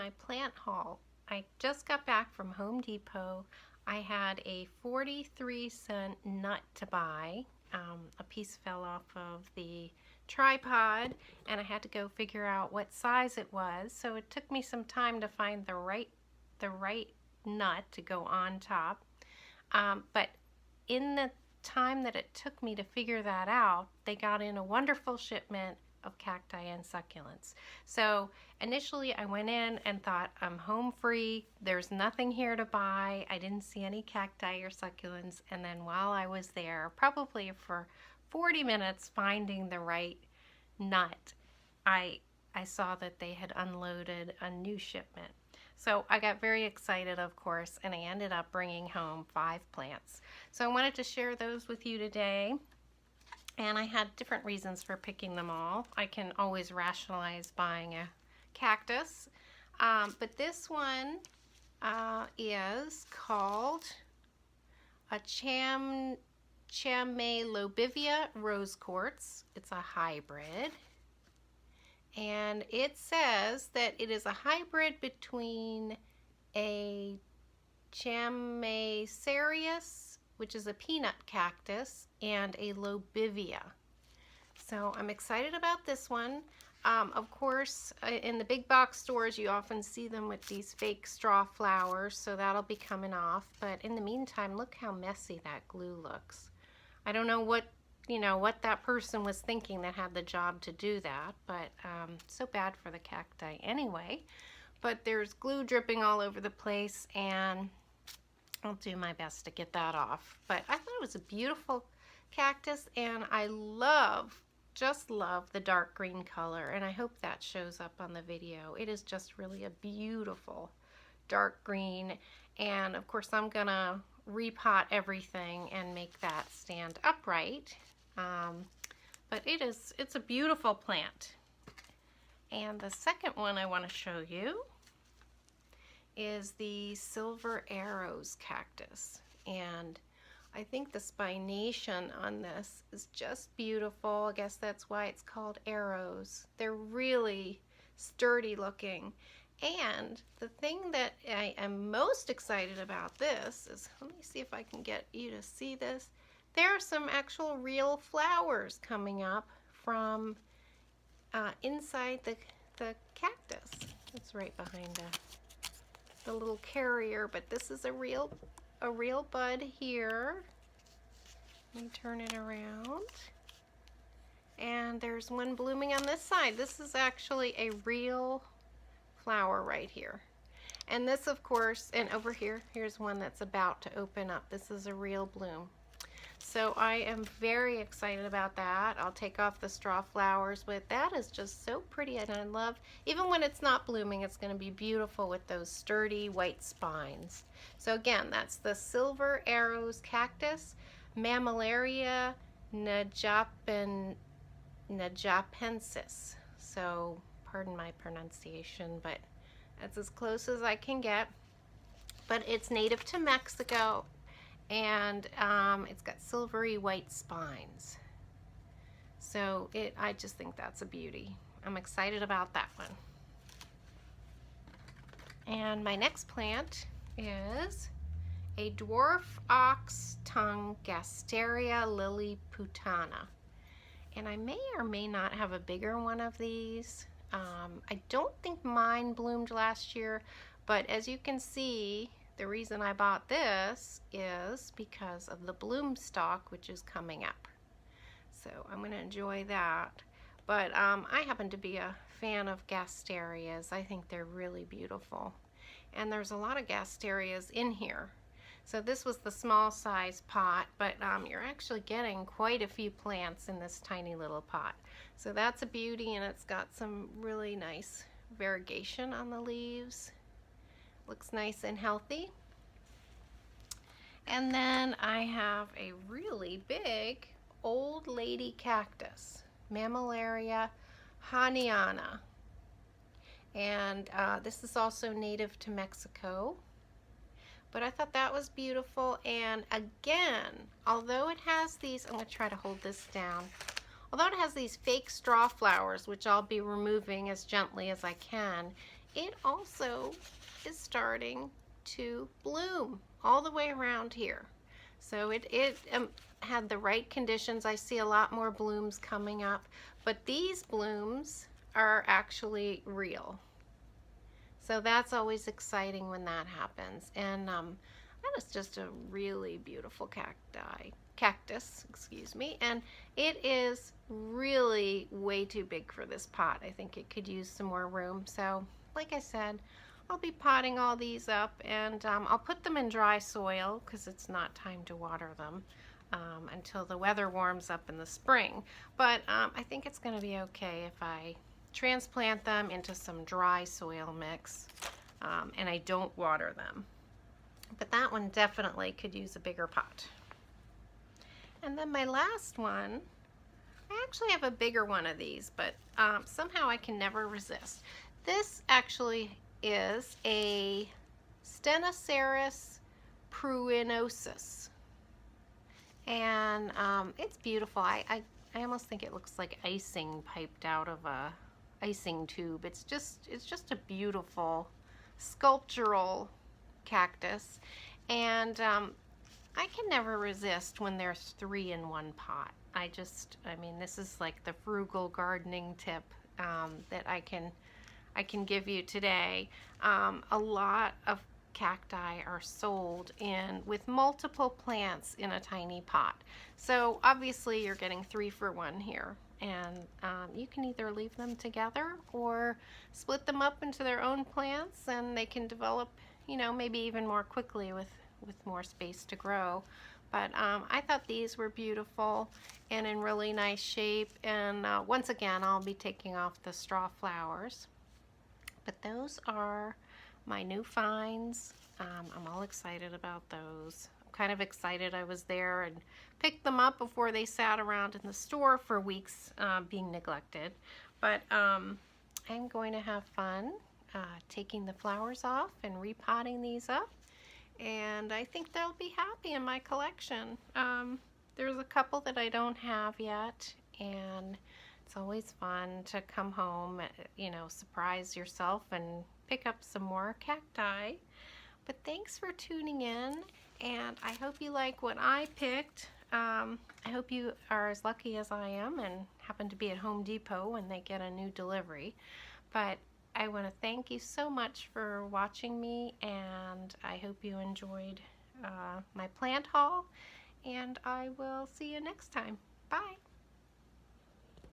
my plant haul. I just got back from Home Depot. I had a 43-cent nut to buy. A piece fell off of the tripod and I had to go figure out what size it was. So it took me some time to find the right nut to go on top. But in the time that it took me to figure that out, they got in a wonderful shipment of cacti and succulents. So initially I went in and thought, I'm home free, there's nothing here to buy. I didn't see any cacti or succulents, and then while I was there, probably for 40 minutes finding the right nut, I saw that they had unloaded a new shipment. So I got very excited, of course, and I ended up bringing home 5 plants. So I wanted to share those with you today. And I had different reasons for picking them all. I can always rationalize buying a cactus. But this one is called a Chamelobivia rose quartz. It's a hybrid. And it says that it is a hybrid between a Chamaesyrius, which is a peanut cactus, and a lobivia. So I'm excited about this one. Of course, in the big box stores, you often see them with these fake straw flowers, so that'll be coming off. But in the meantime, look how messy that glue looks. I don't know what that person was thinking that had the job to do that, but so bad for the cacti anyway. But there's glue dripping all over the place, and I'll do my best to get that off. But I thought it was a beautiful cactus, and I just love the dark green color, and I hope that shows up on the video. It is just really a beautiful dark green, and of course I'm gonna repot everything and make that stand upright. But it's a beautiful plant. And the second one I want to show you is the silver arrows cactus, and I think the spination on this is just beautiful. I guess that's why it's called arrows. They're really sturdy looking, and the thing that I am most excited about this is, let me see if I can get you to see this. There are some actual real flowers coming up from inside the cactus. It's right behind the little carrier, but this is a real bud here. Let me turn it around. And there's one blooming on this side. This is actually a real flower right here. And this, of course, and over here, here's one that's about to open up. This is a real bloom. So I am very excited about that. I'll take off the straw flowers, but that is just so pretty, and I love, even when it's not blooming, it's going to be beautiful with those sturdy white spines. So again, that's the silver arrows cactus, Mammillaria najapensis. So pardon my pronunciation, but that's as close as I can get. But it's native to Mexico, and it's got silvery white spines. So I just think that's a beauty. I'm excited about that one. And my next plant is a dwarf ox tongue Gasteria lilliputana. And I may or may not have a bigger one of these. I don't think mine bloomed last year, but as you can see, the reason I bought this is because of the bloom stalk, which is coming up. So I'm going to enjoy that. But I happen to be a fan of Gasterias. I think they're really beautiful. And there's a lot of Gasterias in here. So this was the small size pot, but you're actually getting quite a few plants in this tiny little pot. So that's a beauty, and it's got some really nice variegation on the leaves. Looks nice and healthy. And then I have a really big old lady cactus, Mammillaria haniana. And this is also native to Mexico. But I thought that was beautiful. And again, although it has these, I'm going to try to hold this down. Although it has these fake straw flowers, which I'll be removing as gently as I can, it also is starting to bloom all the way around here. So it had the right conditions. I see a lot more blooms coming up, but these blooms are actually real. So that's always exciting when that happens. And that is just a really beautiful cactus, excuse me. And it is really way too big for this pot. I think it could use some more room. So like I said, I'll be potting all these up, and I'll put them in dry soil because it's not time to water them until the weather warms up in the spring. But I think it's going to be okay if I transplant them into some dry soil mix and I don't water them. But that one definitely could use a bigger pot. And then my last one, I actually have a bigger one of these, but somehow I can never resist. This actually is a Stenoceras pruinosus, and it's beautiful. I almost think it looks like icing piped out of a icing tube. It's just a beautiful sculptural cactus, and I can never resist when there's 3 in one pot. I mean, this is like the frugal gardening tip that I can give you today. A lot of cacti are sold with multiple plants in a tiny pot. So obviously you're getting 3 for 1 here. And you can either leave them together or split them up into their own plants, and they can develop, you know, maybe even more quickly with more space to grow. But I thought these were beautiful and in really nice shape. And once again, I'll be taking off the straw flowers. But those are my new finds. I'm all excited about those. I'm kind of excited I was there and picked them up before they sat around in the store for weeks being neglected. But I'm going to have fun taking the flowers off and repotting these up. And I think they'll be happy in my collection. There's a couple that I don't have yet, and it's always fun to come home, you know, surprise yourself and pick up some more cacti. But thanks for tuning in, and I hope you like what I picked. I hope you are as lucky as I am and happen to be at Home Depot when they get a new delivery. But I want to thank you so much for watching me, and I hope you enjoyed my plant haul, and I will see you next time. Bye!